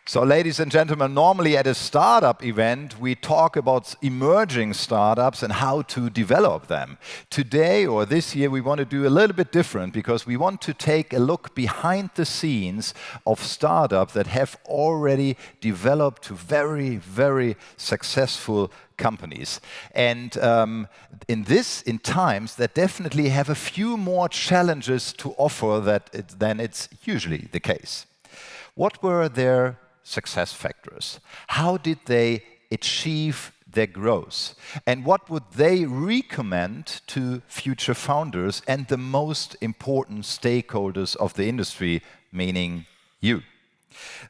So, ladies and gentlemen, normally at a startup event, we talk about emerging startups and how to develop them. Today, or this year, we want to do a little bit different because we want to take a look behind the scenes of startups that have already developed to very, very successful companies. And in times that definitely have a few more challenges to offer than it's usually the case. What were their success factors? How did they achieve their growth? And what would they recommend to future founders and the most important stakeholders of the industry, meaning you?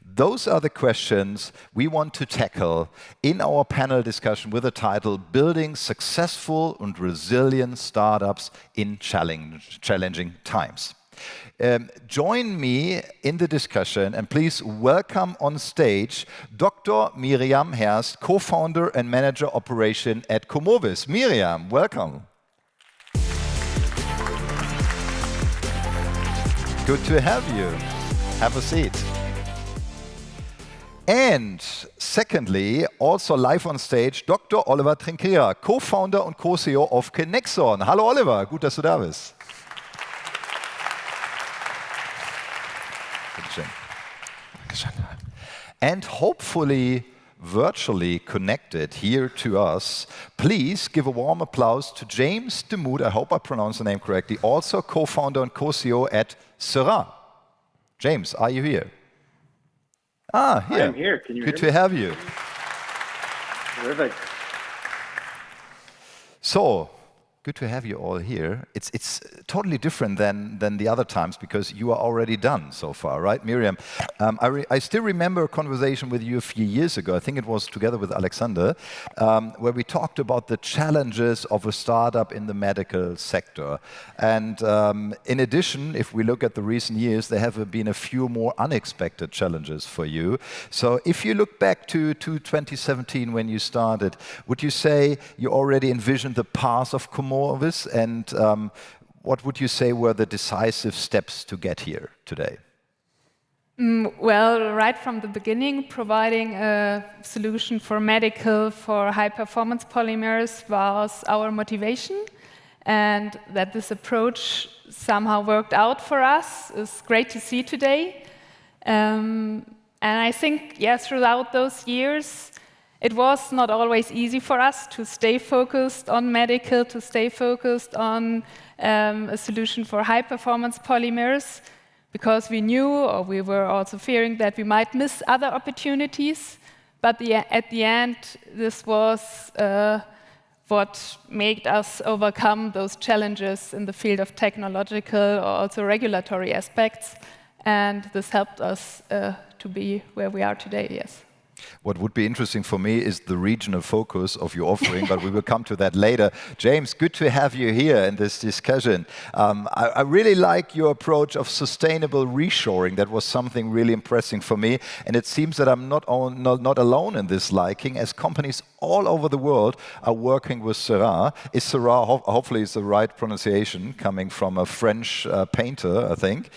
Those are the questions we want to tackle in our panel discussion with the title Building Successful and Resilient Startups in Challenging Times. Join me in the discussion and please welcome on stage Dr. Miriam Haerst, co-founder and manager operation at Kumovis. Miriam, welcome. Good to have you. Have a seat. And secondly, also live on stage, Dr. Oliver Trinchera, co-founder und co-CEO of Kinexon. Hallo Oliver, gut, dass du da bist. And hopefully virtually connected here to us, please give a warm applause to James DeMuth, I hope I pronounced the name correctly, also co-founder and co-CEO at Seurat. James, are you here? Ah, here. I am here. Can you hear me? Good to have you. Terrific. So, good to have you all here. It's totally different than the other times because you are already done so far, right, Miriam? I still remember a conversation with you a few years ago. I think it was together with Alexander, where we talked about the challenges of a startup in the medical sector. And in addition, if we look at the recent years, there have been a few more unexpected challenges for you. So if you look back to 2017 when you started, would you say you already envisioned the path of Kumovis? And what would you say were the decisive steps to get here today? Well, right from the beginning, providing a solution for medical, for high-performance polymers was our motivation. And that this approach somehow worked out for us is great to see today. And I think, yes, throughout those years, it was not always easy for us to stay focused on medical, to stay focused on a solution for high-performance polymers, because we knew, or we were also fearing, that we might miss other opportunities. But at the end, this was what made us overcome those challenges in the field of technological or also regulatory aspects. And this helped us to be where we are today, yes. What would be interesting for me is the regional focus of your offering, but we will come to that later. James, good to have you here in this discussion. I really like your approach of sustainable reshoring. That was something really impressive for me. And it seems that I'm not alone in this liking, as companies all over the world are working with Seurat. Is Seurat, hopefully is the right pronunciation, coming from a French painter, I think.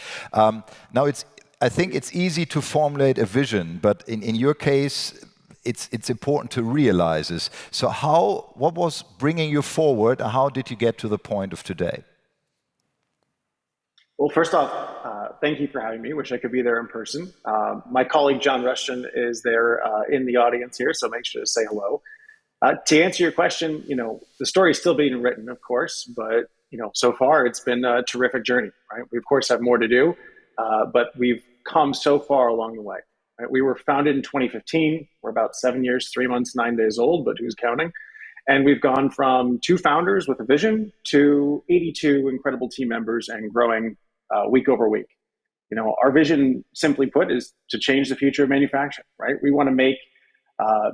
I think it's easy to formulate a vision, but in your case, it's important to realize this. So what was bringing you forward, and how did you get to the point of today? Well, first off, thank you for having me. Wish I could be there in person. My colleague, John Rushton, is there in the audience here, so make sure to say hello. To answer your question, the story is still being written, of course, but so far it's been a terrific journey, right? We, of course, have more to do. But we've come so far along the way. Right? We were founded in 2015. We're about 7 years, 3 months, 9 days old, but who's counting? And we've gone from 2 founders with a vision to 82 incredible team members and growing week over week. Our vision, simply put, is to change the future of manufacturing. Right? We want to make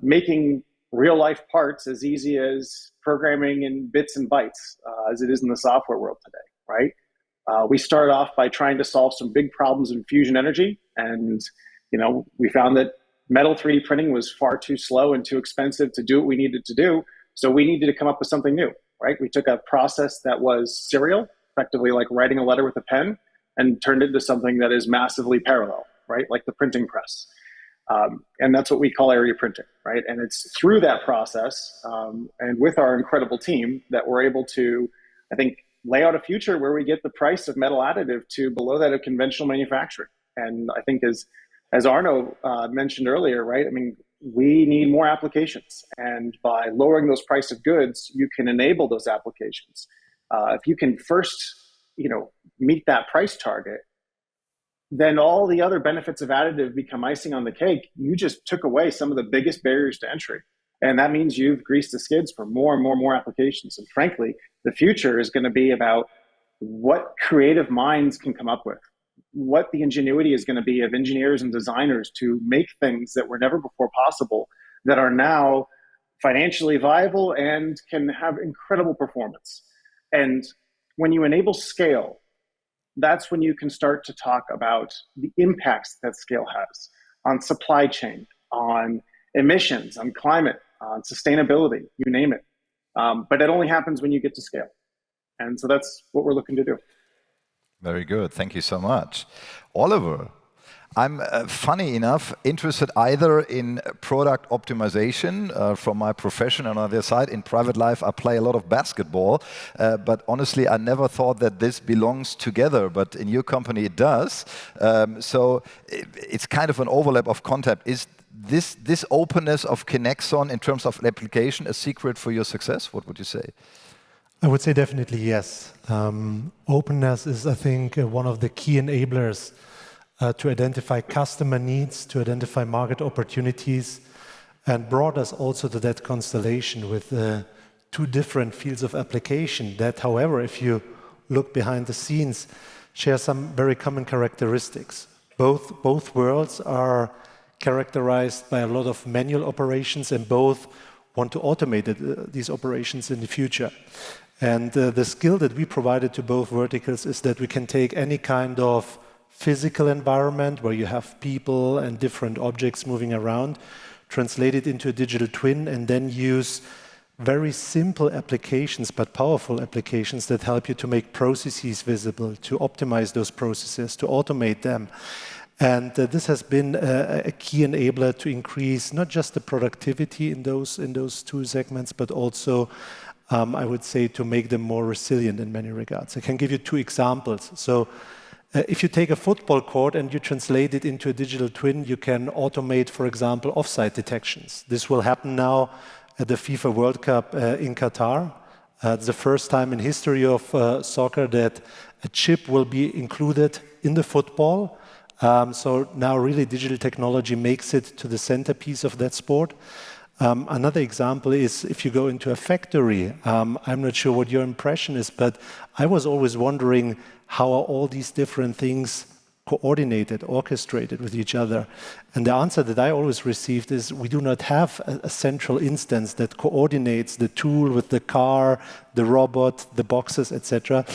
making real life parts as easy as programming in bits and bytes as it is in the software world today. Right? We started off by trying to solve some big problems in fusion energy, and we found that metal 3D printing was far too slow and too expensive to do what we needed to do, so we needed to come up with something new, right? We took a process that was serial, effectively like writing a letter with a pen, and turned it into something that is massively parallel, right? Like the printing press. And that's what we call area printing, right? And it's through that process and with our incredible team that we're able to, I think, lay out a future where we get the price of metal additive to below that of conventional manufacturing. And I think as Arno mentioned earlier, right? I mean, we need more applications. And by lowering those price of goods, you can enable those applications. If you can first, meet that price target, then all the other benefits of additive become icing on the cake. You just took away some of the biggest barriers to entry. And that means you've greased the skids for more and more applications. And frankly, the future is going to be about what creative minds can come up with, what the ingenuity is going to be of engineers and designers to make things that were never before possible that are now financially viable and can have incredible performance. And when you enable scale, that's when you can start to talk about the impacts that scale has on supply chain, on emissions, on climate, on sustainability, you name it. But it only happens when you get to scale. And so that's what we're looking to do. Very good. Thank you so much. Oliver, I'm, funny enough, interested either in product optimization from my profession, and on the other side, in private life, I play a lot of basketball. But honestly, I never thought that this belongs together, but in your company it does. So it's kind of an overlap of concept. Is this openness of Kinexon in terms of application a secret for your success? What would you say? I would say definitely yes. Openness is, I think, one of the key enablers to identify customer needs, to identify market opportunities, and brought us also to that constellation with two different fields of application that, however, if you look behind the scenes, share some very common characteristics. Both worlds are characterized by a lot of manual operations, and both want to automate these operations in the future. And the skill that we provided to both verticals is that we can take any kind of physical environment where you have people and different objects moving around, translate it into a digital twin, and then use very simple applications, but powerful applications that help you to make processes visible, to optimize those processes, to automate them. And this has been a key enabler to increase not just the productivity in those two segments, but also, I would say, to make them more resilient in many regards. I can give you two examples. So if you take a football court and you translate it into a digital twin, you can automate, for example, offside detections. This will happen now at the FIFA World Cup in Qatar. It's the first time in history of soccer that a chip will be included in the football. So now really digital technology makes it to the centerpiece of that sport. Another example is if you go into a factory. I'm not sure what your impression is, but I was always wondering how are all these different things coordinated, orchestrated with each other. And the answer that I always received is we do not have a central instance that coordinates the tool with the car, the robot, the boxes, etc.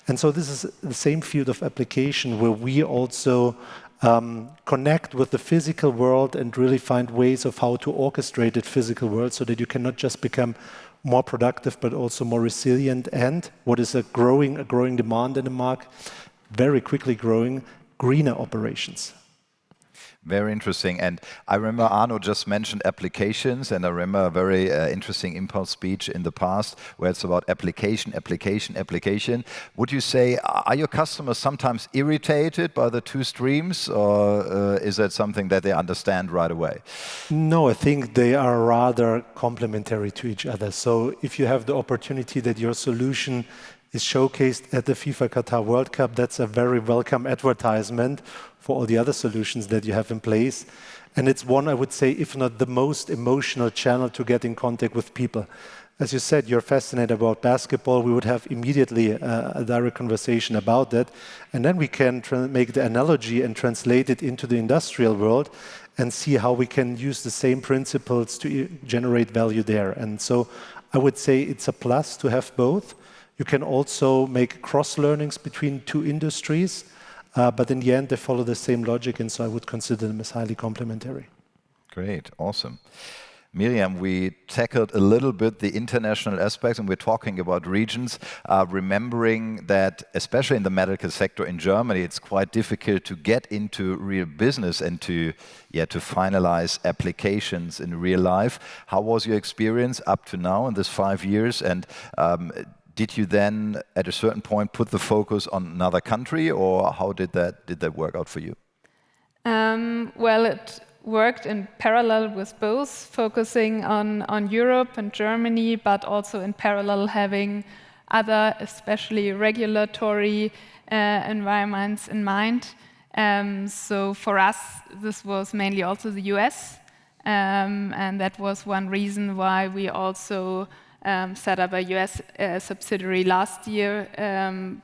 And so this is the same field of application where we also connect with the physical world and really find ways of how to orchestrate that physical world so that you can not just become more productive, but also more resilient. And what is a growing demand in the market, very quickly growing, greener operations. Very interesting. And I remember Arno just mentioned applications, and I remember a very interesting impulse speech in the past where it's about application. Would you say, are your customers sometimes irritated by the two streams, or is that something that they understand right away? No, I think they are rather complementary to each other. So if you have the opportunity that your solution is showcased at the FIFA Qatar World Cup, that's a very welcome advertisement for all the other solutions that you have in place. And it's one, I would say, if not the most emotional channel to get in contact with people. As you said, you're fascinated about basketball. We would have immediately a direct conversation about that. And then we can make the analogy and translate it into the industrial world and see how we can use the same principles to generate value there. And so I would say it's a plus to have both. You can also make cross-learnings between two industries, but in the end, they follow the same logic, and so I would consider them as highly complementary. Great, awesome. Miriam, we tackled a little bit the international aspects, and we're talking about regions, remembering that, especially in the medical sector in Germany, it's quite difficult to get into real business and to finalize applications in real life. How was your experience up to now in this 5 years? And did you then, at a certain point, put the focus on another country, or how did that work out for you? Well, it worked in parallel with both, focusing on Europe and Germany, but also in parallel having other, especially regulatory environments in mind. So for us, this was mainly also the US, and that was one reason why we also set up a US subsidiary last year,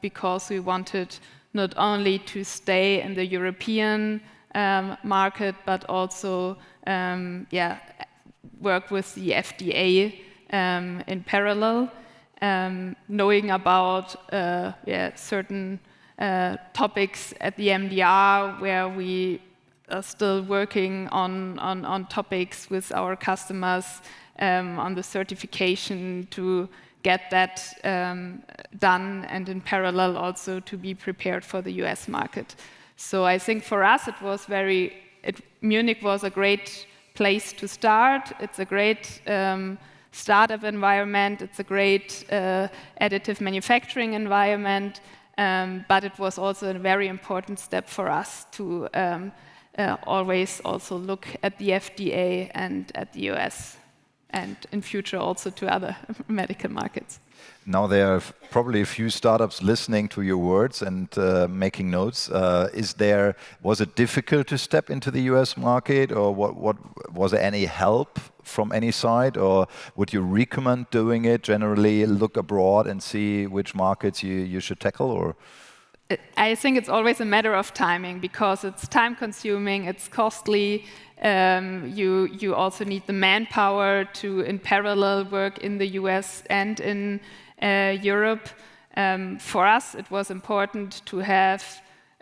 because we wanted not only to stay in the European market, but also work with the FDA in parallel, knowing about certain topics at the MDR where we are still working on topics with our customers on the certification to get that done, and in parallel also to be prepared for the US market. So I think for us it was Munich was a great place to start. It's a great startup environment. It's a great additive manufacturing environment. But it was also a very important step for us to always also look at the FDA and at the US, and in future also to other medical markets. Now there are probably a few startups listening to your words and making notes. Was it difficult to step into the US market, or was there any help from any side, or would you recommend doing it generally, look abroad and see which markets you should tackle? Or I think it's always a matter of timing, because it's time consuming, it's costly. You also need the manpower to in parallel work in the US and in Europe. For us, it was important to have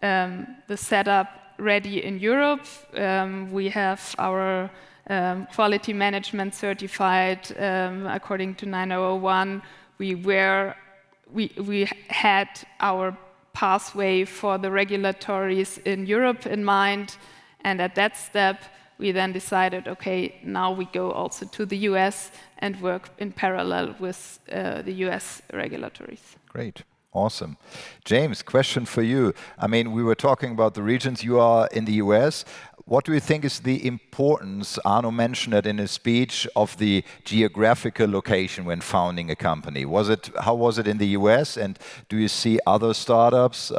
the setup ready in Europe. We have our quality management certified according to 9001. We had our pathway for the regulatories in Europe in mind, and at that step we then decided, okay, now we go also to the US and work in parallel with the US regulatories. Great. Awesome. James, question for you. I mean, we were talking about the regions. You are in the US. What do you think is the importance, Arno mentioned it in his speech, of the geographical location when founding a company? How was it in the US, and do you see other startups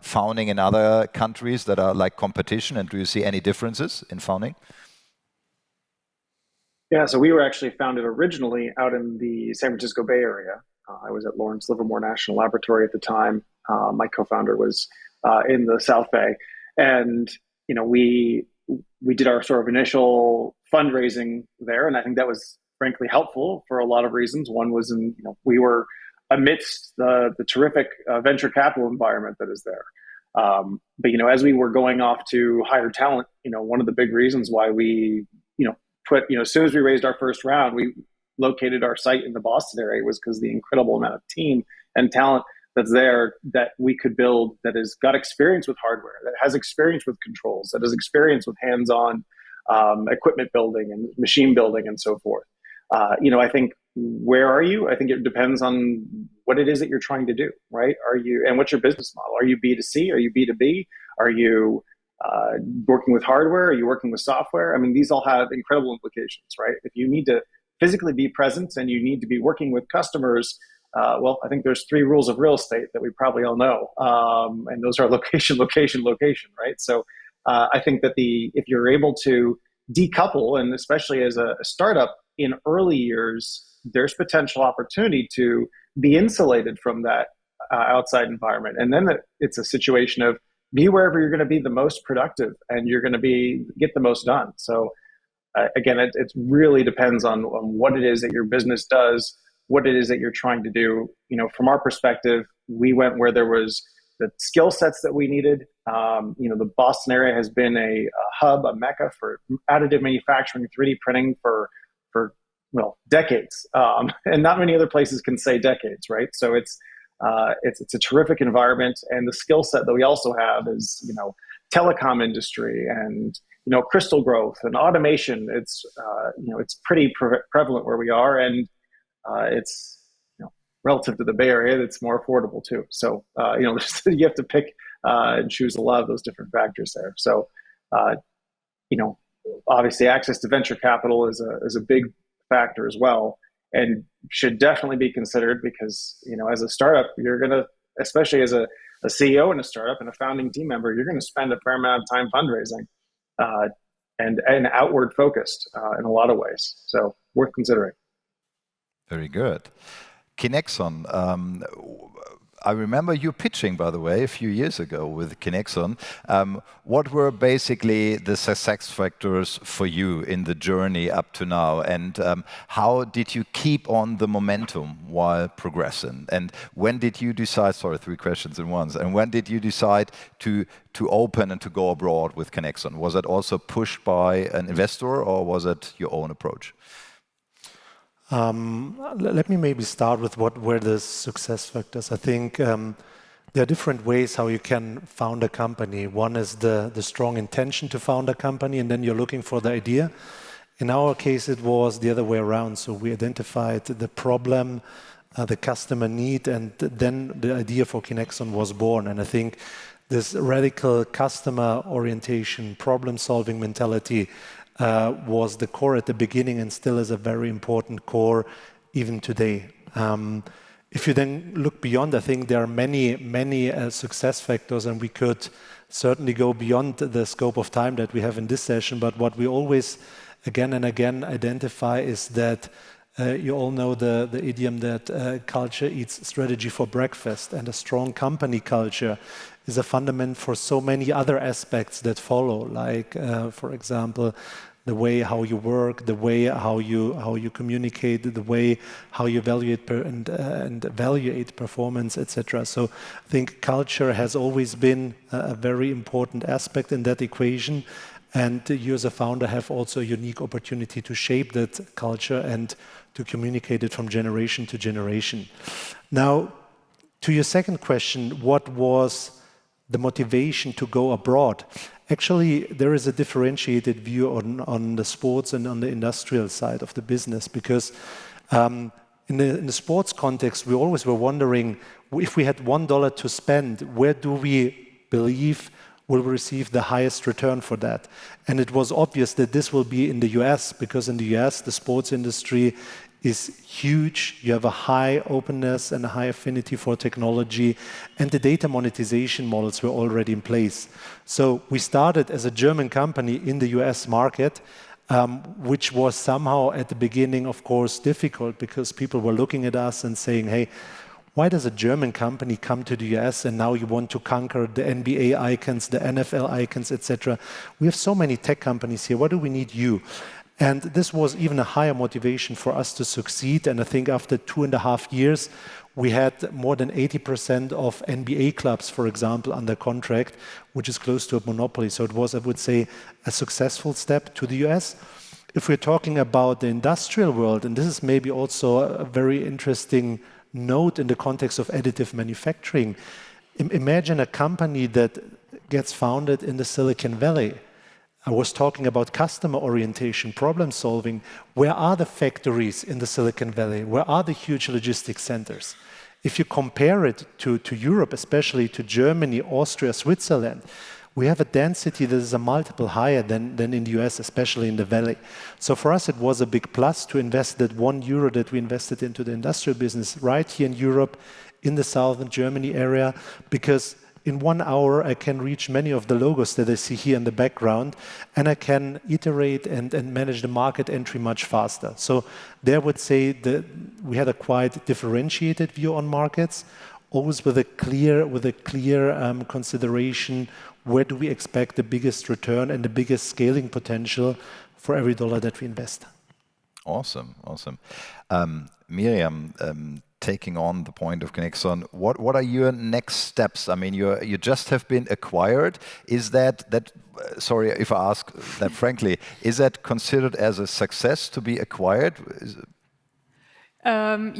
founding in other countries that are like competition, and do you see any differences in founding? Yeah, so we were actually founded originally out in the San Francisco Bay Area. I was at Lawrence Livermore National Laboratory at the time. My co-founder was in the South Bay, and we did our sort of initial fundraising there, and I think that was frankly helpful for a lot of reasons. One was we were amidst the terrific venture capital environment that is there. But as we were going off to hire talent, one of the big reasons why we as soon as we raised our first round, we located our site in the Boston area was because the incredible amount of team and talent that's there that we could build, that has got experience with hardware, that has experience with controls, that has experience with hands-on equipment building and machine building and so forth. I think, where are you? I think it depends on what it is that you're trying to do, right? And what's your business model? Are you B2C? Are you B2B? Are you working with hardware? Are you working with software? I mean, these all have incredible implications, right? If you need to physically be present and you need to be working with customers, I think there's 3 rules of real estate that we probably all know, and those are location, location, location, right? So I think that if you're able to decouple, and especially as a startup in early years, there's potential opportunity to be insulated from that outside environment, and then it's a situation of be wherever you're going to be the most productive and you're going to get the most done. So again, it really depends on what it is that your business does, what it is that you're trying to do. From our perspective, we went where there was the skill sets that we needed. The Boston area has been a hub, a mecca for additive manufacturing, 3D printing for decades, and not many other places can say decades, right? So it's a terrific environment, and the skill set that we also have is telecom industry and crystal growth and automation. It's pretty prevalent where we are, and it's relative to the Bay Area, it's more affordable too. So you have to pick and choose a lot of those different factors there. So obviously access to venture capital is a big factor as well, and should definitely be considered, because as a startup, you're gonna, especially as a CEO in a startup and a founding team member, you're going to spend a fair amount of time fundraising and outward focused in a lot of ways. So worth considering. Very good. Kinexon, I remember you pitching, by the way, a few years ago with Kinexon. What were basically the success factors for you in the journey up to now? And how did you keep on the momentum while progressing? And when did you decide, sorry, 3 questions in one, and when did you decide to open and to go abroad with Kinexon? Was it also pushed by an investor, or was it your own approach? Let me maybe start with what were the success factors. I think there are different ways how you can found a company. One is the strong intention to found a company, and then you're looking for the idea. In our case, it was the other way around. So we identified the problem, the customer need, and then the idea for Kinexon was born. And I think this radical customer orientation, problem-solving mentality was the core at the beginning, and still is a very important core even today. If you then look beyond, I think there are many success factors, and we could certainly go beyond the scope of time that we have in this session. But what we always again and again identify is that you all know the idiom that culture eats strategy for breakfast, and a strong company culture is a fundament for so many other aspects that follow, like for example, the way how you work, the way how you communicate, the way how you evaluate and evaluate performance, etc. So I think culture has always been a very important aspect in that equation, and you as a founder have also a unique opportunity to shape that culture and to communicate it from generation to generation. Now, to your second question, what was the motivation to go abroad? Actually, there is a differentiated view on the sports and on the industrial side of the business, because in the sports context, we always were wondering, if we had $1 to spend, where do we believe will receive the highest return for that? And it was obvious that this will be in the US, because in the US, the sports industry is huge. You have a high openness and a high affinity for technology, and the data monetization models were already in place. So we started as a German company in the US market, which was somehow at the beginning, of course, difficult, because people were looking at us and saying, hey, why does a German company come to the US and now you want to conquer the NBA icons, the NFL icons, etc.? We have so many tech companies here. Why do we need you? And this was even a higher motivation for us to succeed. And I think after 2.5 years, we had more than 80% of NBA clubs, for example, under contract, which is close to a monopoly. So it was, I would say, a successful step to the US. If we're talking about the industrial world, and this is maybe also a very interesting note in the context of additive manufacturing, imagine a company that gets founded in the Silicon Valley. I was talking about customer orientation, problem solving. Where are the factories in the Silicon Valley? Where are the huge logistics centers? If you compare it to Europe, especially to Germany, Austria, Switzerland, we have a density that is a multiple higher than in the US, especially in the Valley. So for us, it was a big plus to invest that €1 that we invested into the industrial business right here in Europe, in the southern Germany area, because in 1 hour, I can reach many of the logos that I see here in the background, and I can iterate and manage the market entry much faster. So there I would say that we had a quite differentiated view on markets, always with a clear consideration, where do we expect the biggest return and the biggest scaling potential for every dollar that we invest. Awesome, awesome. Miriam, taking on the point of Kinexon, what are your next steps? I mean, you just have been acquired. Is that sorry if I ask that frankly, is that considered as a success to be acquired?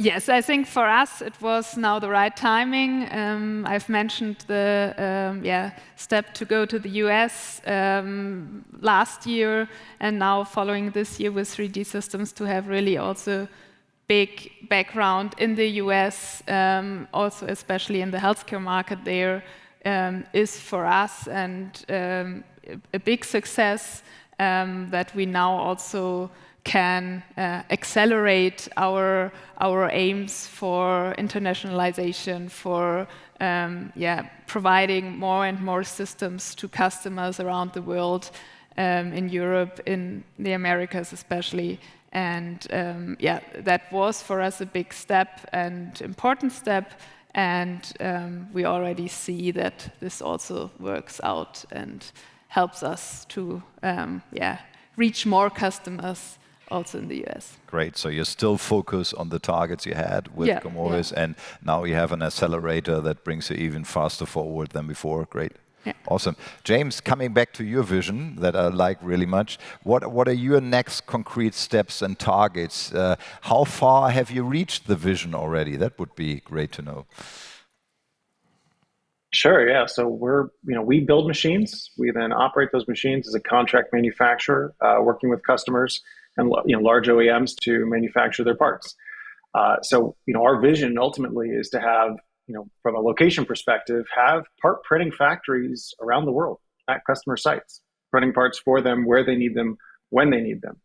Yes, I think for us it was now the right timing. I've mentioned the step to go to the US last year, and now following this year with 3D Systems to have really also big background in the US, also especially in the healthcare market there, is for us and a big success that we now also can accelerate our aims for internationalization, for providing more and more systems to customers around the world, in Europe, in the Americas especially. And that was for us a big step and important step. And we already see that this also works out and helps us to reach more customers also in the US. Great. So you're still focused on the targets you had with Kumovis, and now you have an accelerator that brings you even faster forward than before. Great. Yeah. Awesome. James, coming back to your vision that I like really much, what are your next concrete steps and targets? How far have you reached the vision already? That would be great to know. Sure, yeah. So we build machines. We then operate those machines as a contract manufacturer, working with customers and large OEMs to manufacture their parts. So our vision ultimately is to have, from a location perspective, have part printing factories around the world at customer sites, printing parts for them where they need them, when they need them.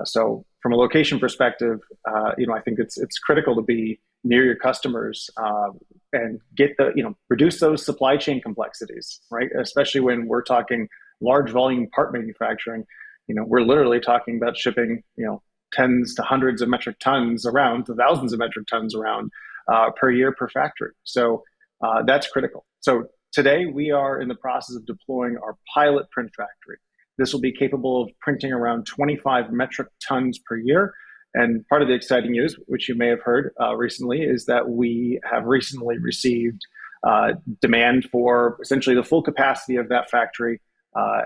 So from a location perspective, I think it's critical to be near your customers and get reduce those supply chain complexities, right? Especially when we're talking large volume part manufacturing. We're literally talking about shipping, tens to hundreds of metric tons around, to thousands of metric tons around per year per factory. So that's critical. So today we are in the process of deploying our pilot print factory. This will be capable of printing around 25 metric tons per year. And part of the exciting news, which you may have heard recently, is that we have recently received demand for essentially the full capacity of that factory.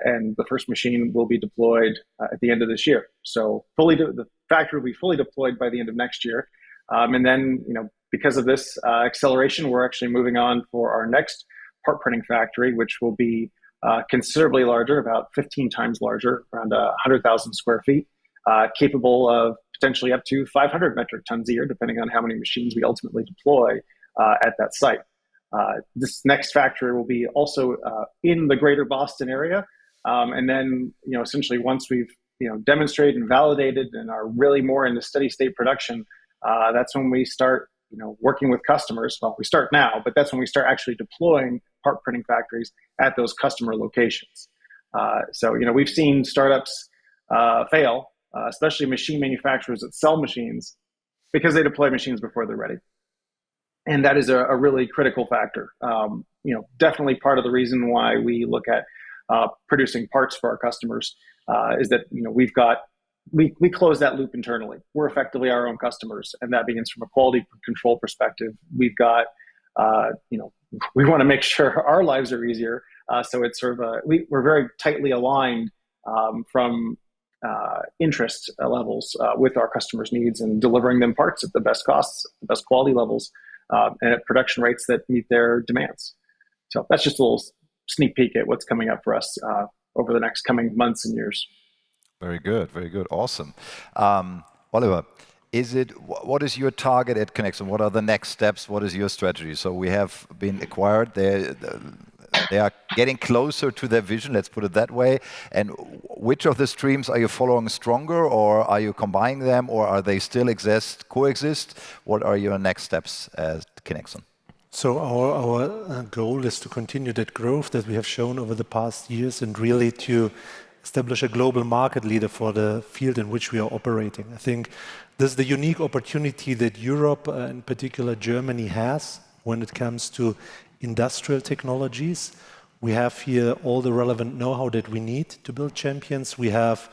And the first machine will be deployed at the end of this year. So the factory will be fully deployed by the end of next year. And then, because of this acceleration, we're actually moving on for our next part printing factory, which will be considerably larger, about 15 times larger, around 100,000 square feet, capable of potentially up to 500 metric tons a year, depending on how many machines we ultimately deploy at that site. This next factory will be also in the greater Boston area. And then, essentially once we've, demonstrated and validated and are really more in the steady state production, that's when we start, working with customers. Well, we start now, but that's when we start actually deploying part printing factories at those customer locations. So, we've seen startups fail, especially machine manufacturers that sell machines, because they deploy machines before they're ready. And that is a really critical factor. Definitely part of the reason why we look at producing parts for our customers is that we close that loop internally. We're effectively our own customers, and that begins from a quality control perspective. We've got we want to make sure our lives are easier. So it's sort of we're very tightly aligned from interest levels with our customers' needs and delivering them parts at the best costs, the best quality levels, and at production rates that meet their demands. So that's just a little sneak peek at what's coming up for us over the next coming months and years. Very good, awesome. Oliver, what is your target at Kinexon? What are the next steps? What is your strategy? So we have been acquired. They are getting closer to their vision, let's put it that way. And which of the streams are you following stronger, or are you combining them, or are they still coexist? What are your next steps at Kinexon? So our goal is to continue that growth that we have shown over the past years and really to establish a global market leader for the field in which we are operating. I think this is the unique opportunity that Europe, in particular Germany, has when it comes to industrial technologies. We have here all the relevant know-how that we need to build champions. We have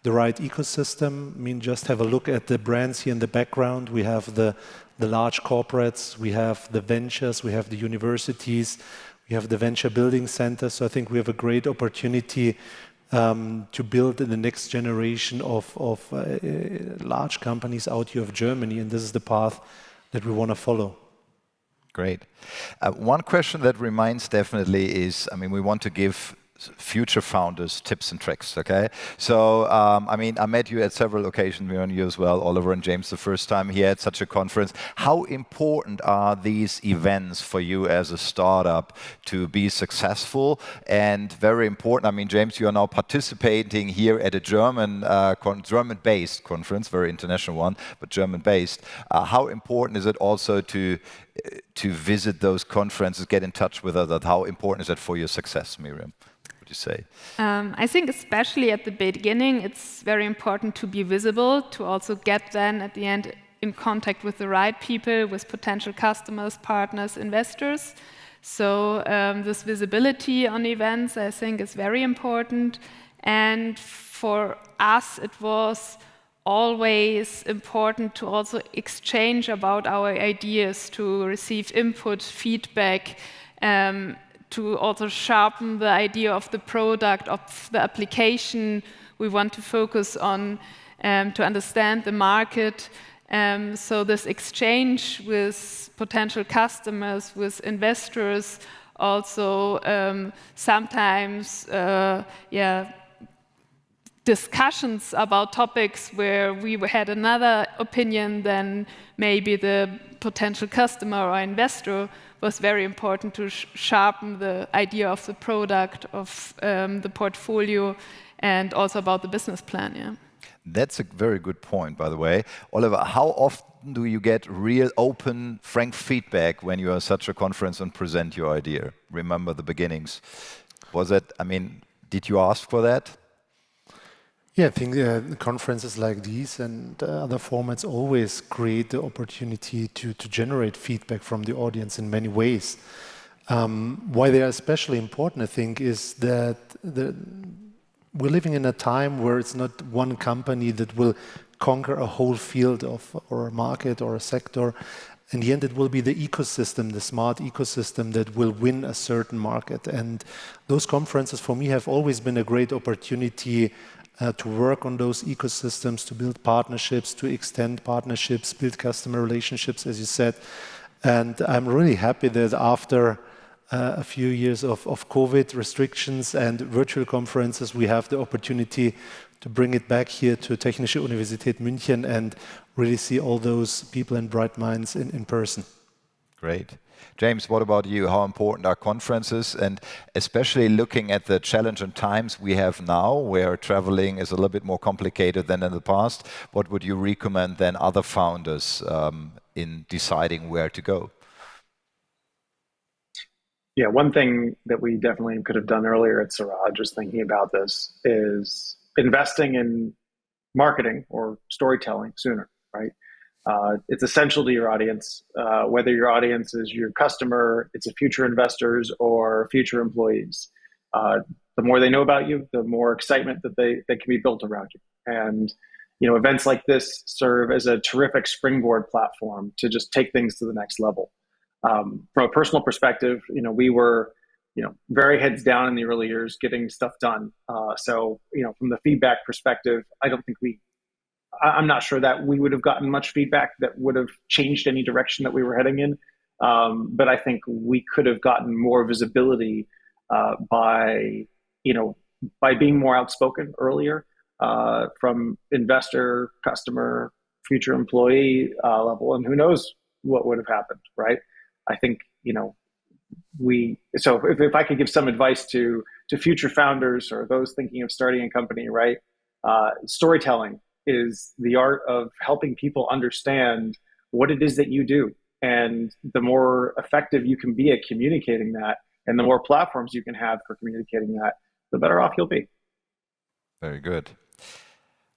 the right ecosystem. I mean, just have a look at the brands here in the background. We have the large corporates, we have the ventures, we have the universities, we have the venture building centers. So I think we have a great opportunity to build the next generation of large companies out here of Germany, and this is the path that we want to follow. Great. One question that remains definitely is, I mean, we want to give future founders tips and tricks, okay? So, I mean, I met you at several occasions, Miriam, you as well, Oliver and James, the first time here at such a conference. How important are these events for you as a startup to be successful? And very important, I mean, James, you are now participating here at a German-based conference, very international one, but German-based. How important is it also to visit those conferences, get in touch with others? How important is that for your success, Miriam? You say? I think especially at the beginning, it's very important to be visible, to also get then at the end in contact with the right people, with potential customers, partners, investors. So this visibility on events, I think, is very important. And for us, it was always important to also exchange about our ideas, to receive input, feedback, to also sharpen the idea of the product, of the application we want to focus on, to understand the market. So this exchange with potential customers, with investors, also sometimes discussions about topics where we had another opinion than maybe the potential customer or investor, was very important to sharpen the idea of the product, of the portfolio, and also about the business plan. Yeah. That's a very good point, by the way. Oliver, how often do you get real, open, frank feedback when you are at such a conference and present your idea? Remember the beginnings. Was it, I mean, did you ask for that? Yeah, I think conferences like these and other formats always create the opportunity to generate feedback from the audience in many ways. Why they are especially important, I think, is that we're living in a time where it's not one company that will conquer a whole field or a market or a sector. In the end, it will be the ecosystem, the smart ecosystem that will win a certain market. And those conferences, for me, have always been a great opportunity to work on those ecosystems, to build partnerships, to extend partnerships, build customer relationships, as you said. And I'm really happy that after a few years of COVID restrictions and virtual conferences, we have the opportunity to bring it back here to Technische Universität München and really see all those people and bright minds in person. Great. James, what about you? How important are conferences? And especially looking at the challenging times we have now, where traveling is a little bit more complicated than in the past, what would you recommend then other founders in deciding where to go? Yeah, one thing that we definitely could have done earlier at Seurat, just thinking about this, is investing in marketing or storytelling sooner, right? It's essential to your audience, whether your audience is your customer, it's a future investors or future employees. The more they know about you, the more excitement that they can be built around you. And events like this serve as a terrific springboard platform to just take things to the next level. From a personal perspective, we were very heads down in the early years getting stuff done. So from the feedback perspective, I'm not sure that we would have gotten much feedback that would have changed any direction that we were heading in. But I think we could have gotten more visibility by being more outspoken earlier from investor, customer, future employee level, and who knows what would have happened, right? I think so if I could give some advice to future founders or those thinking of starting a company, right? Storytelling is the art of helping people understand what it is that you do. And the more effective you can be at communicating that, and the more platforms you can have for communicating that, the better off you'll be. Very good.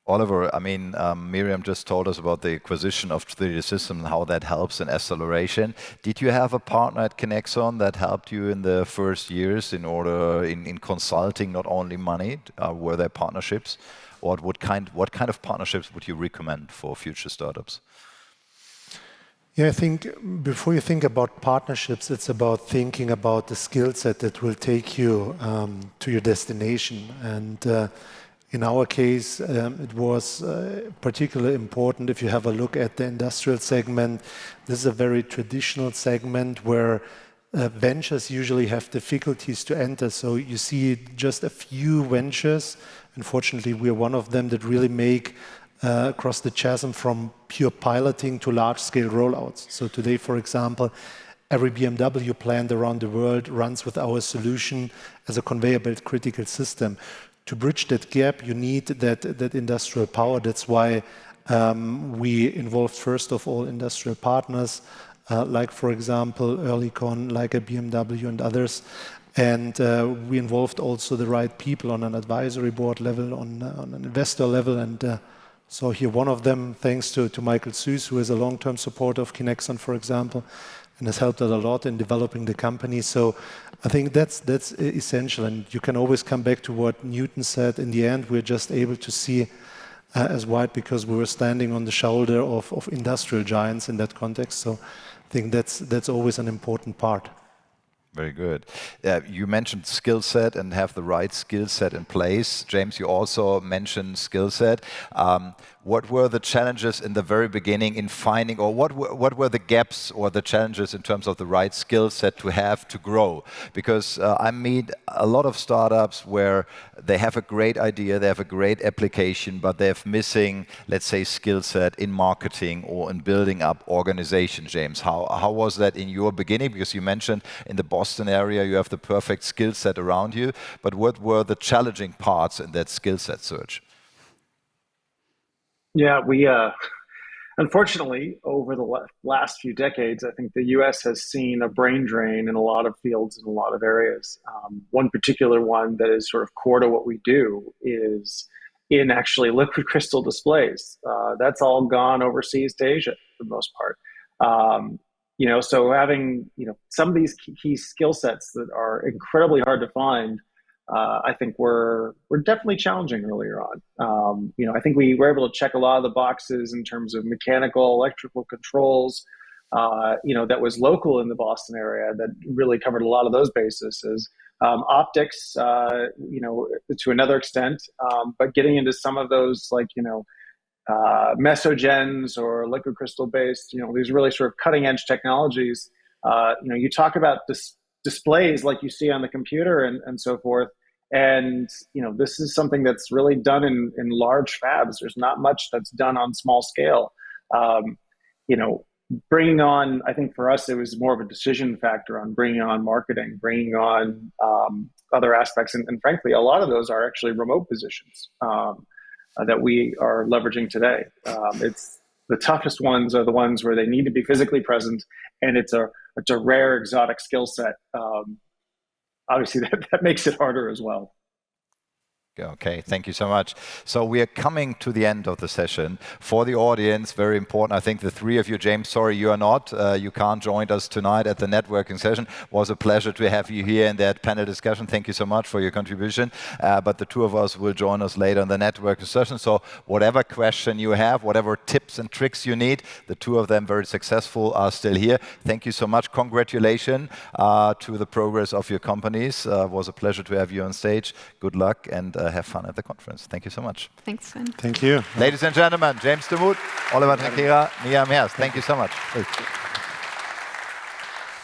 Oliver, I mean, Miriam just told us about the acquisition of 3D Systems and how that helps in acceleration. Did you have a partner at Kinexon that helped you in the first years in consulting, not only money? Were there partnerships? or what kind of partnerships would you recommend for future startups? Yeah, I think before you think about partnerships, it's about thinking about the skill set that will take you to your destination. And in our case, it was particularly important if you have a look at the industrial segment. This is a very traditional segment where ventures usually have difficulties to enter. So you see just a few ventures. Unfortunately, we are one of them that really make across the chasm from pure piloting to large-scale rollouts. So today, for example, every BMW plant around the world runs with our solution as a conveyor belt critical system. To bridge that gap, you need that industrial power. That's why we involved, first of all, industrial partners, like, for example, Oerlikon, like a BMW and others. And we involved also the right people on an advisory board level, on an investor level. And so here, one of them, thanks to Michael Süß, who is a long-term supporter of Kinexon, for example, and has helped us a lot in developing the company. So I think that's essential. And you can always come back to what Newton said. In the end, we're just able to see as wide because we were standing on the shoulder of industrial giants in that context. So I think that's always an important part. Very good. You mentioned skill set and have the right skill set in place. James, you also mentioned skill set. What were the challenges in the very beginning in finding, or what were the gaps or the challenges in terms of the right skill set to have to grow? Because I meet a lot of startups where they have a great idea, they have a great application, but they have missing, let's say, skill set in marketing or in building up organization. James, how was that in your beginning? Because you mentioned in the Boston area you have the perfect skill set around you, but what were the challenging parts in that skill set search? Yeah, we unfortunately, over the last few decades, I think the US has seen a brain drain in a lot of fields, in a lot of areas. One particular one that is sort of core to what we do is in actually liquid crystal displays. That's all gone overseas to Asia for the most part. So having some of these key skill sets that are incredibly hard to find, I think were definitely challenging earlier on. I think we were able to check a lot of the boxes in terms of mechanical, electrical controls, that was local in the Boston area that really covered a lot of those bases. Optics, to another extent, but getting into some of those mesogens or liquid crystal based, these really sort of cutting edge technologies. You talk about displays like you see on the computer and so forth. And, this is something that's really done in large fabs. There's not much that's done on small scale. Bringing on, I think for us, it was more of a decision factor on bringing on marketing, bringing on other aspects. And frankly, a lot of those are actually remote positions that we are leveraging today. It's the toughest ones are the ones where they need to be physically present, and it's a rare exotic skill set. Obviously, that makes it harder as well. Okay, thank you so much. So we are coming to the end of the session. For the audience, very important, I think the three of you, James, sorry you are not. You can't join us tonight at the networking session. It was a pleasure to have you here in that panel discussion. Thank you so much for your contribution. But the two of us will join us later in the networking session. So whatever question you have, whatever tips and tricks you need, the two of them, very successful, are still here. Thank you so much. Congratulations to the progress of your companies. It was a pleasure to have you on stage. Good luck and have fun at the conference. Thank you so much. Thanks, Sven. Thank you. Ladies and gentlemen, James DeMuth, Oliver Trinchera, Miriam Haerst. Thank you so much.